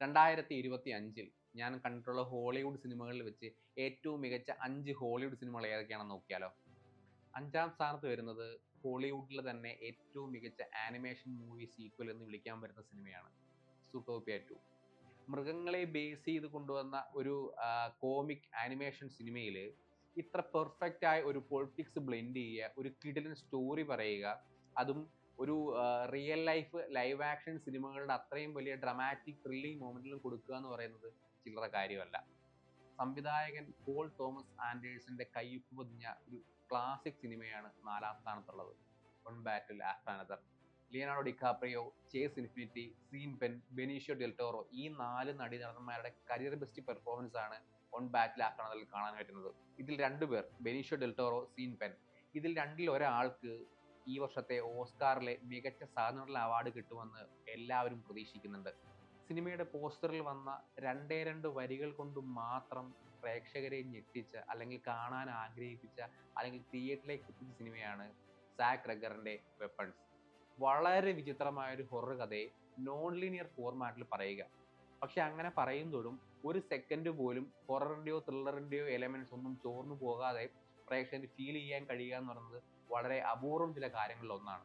2025 ഞാൻ കണ്ടിട്ടുള്ള ഹോളിവുഡ് സിനിമകളിൽ വെച്ച് ഏറ്റവും മികച്ച 5 ഹോളിവുഡ് സിനിമകൾ ഏതൊക്കെയാണെന്ന് നോക്കിയാലോ? 5ാം സ്ഥാനത്ത് വരുന്നത് ഹോളിവുഡിലെ തന്നെ ഏറ്റവും മികച്ച ആനിമേഷൻ മൂവി സീക്വൽ എന്ന് വിളിക്കാൻ പറ്റുന്ന സിനിമയാണ് സൂട്ടോപ്പിയ 2. മൃഗങ്ങളെ ബേസ് ചെയ്ത് കൊണ്ടുവന്ന ഒരു കോമിക് ആനിമേഷൻ സിനിമയിൽ ഇത്ര പെർഫെക്റ്റ് ആയ ഒരു പൊളിറ്റിക്സ് ബ്ലെൻഡ് ചെയ്യുക, ഒരു കിടിലൻ സ്റ്റോറി പറയുക, അതും ഒരു റിയൽ ലൈഫ് ലൈവ് ആക്ഷൻ സിനിമകളുടെ അത്രയും വലിയ ഡ്രമാറ്റിക് ത്രില്ലിംഗ് മൊമെന്റിലും കൊടുക്കുക എന്ന് പറയുന്നത് ചില്ലറ കാര്യമല്ല. സംവിധായകൻ പോൾ തോമസ് ആൻഡേഴ്സന്റെ കയ്യൊപ്പ് പതിഞ്ഞ ഒരു ക്ലാസിക് സിനിമയാണ് 4ാം സ്ഥാനത്തുള്ളത്, one battle after another. Leonardo DiCaprio, Chase Infiniti, Sean Penn, Benicio Del Toro, ഈ 4 നടീനടന്മാരുടെ കരിയർ ബെസ്റ്റ് പെർഫോമൻസ് ആണ് വൺ ബാറ്റിൽ ആഫ്റ്റർ അനദറിൽ കാണാൻ പറ്റുന്നത്. ഇതിൽ 2 പേർ, Benicio Del Toro, Sean Penn, ഇതിൽ രണ്ടിൽ ഒരാൾക്ക് ഈ വർഷത്തെ ഓസ്കാറിലെ മികച്ച സഹനടൻ അവാർഡ് കിട്ടുമെന്ന് എല്ലാവരും പ്രതീക്ഷിക്കുന്നുണ്ട്. സിനിമയുടെ പോസ്റ്ററിൽ വന്ന 2 വരികൾ കൊണ്ട് മാത്രം പ്രേക്ഷകരെ ഞെട്ടിച്ച, അല്ലെങ്കിൽ കാണാൻ ആഗ്രഹിപ്പിച്ച, അല്ലെങ്കിൽ തിയേറ്ററിലേക്ക് എത്തിച്ച സിനിമയാണ് സാക് റഗറിന്റെ വെപ്പൺസ്. വളരെ വിചിത്രമായ ഒരു ഹൊറർ കഥയെ നോൺ ലീനിയർ ഫോർമാറ്റിൽ പറയുക. പക്ഷെ അങ്ങനെ പറയുന്തോറും ഒരു സെക്കൻഡ് പോലും ഹൊററിന്റെയോ ത്രില്ലറിന്റെയോ എലമെന്റ്സ് ഒന്നും ചോർന്നു പോകാതെ പ്രേക്ഷകന് ഫീൽ ചെയ്യാൻ കഴിയുക എന്ന് പറയുന്നത് വളരെ അപൂർവം ചില കാര്യങ്ങളിൽ ഒന്നാണ്.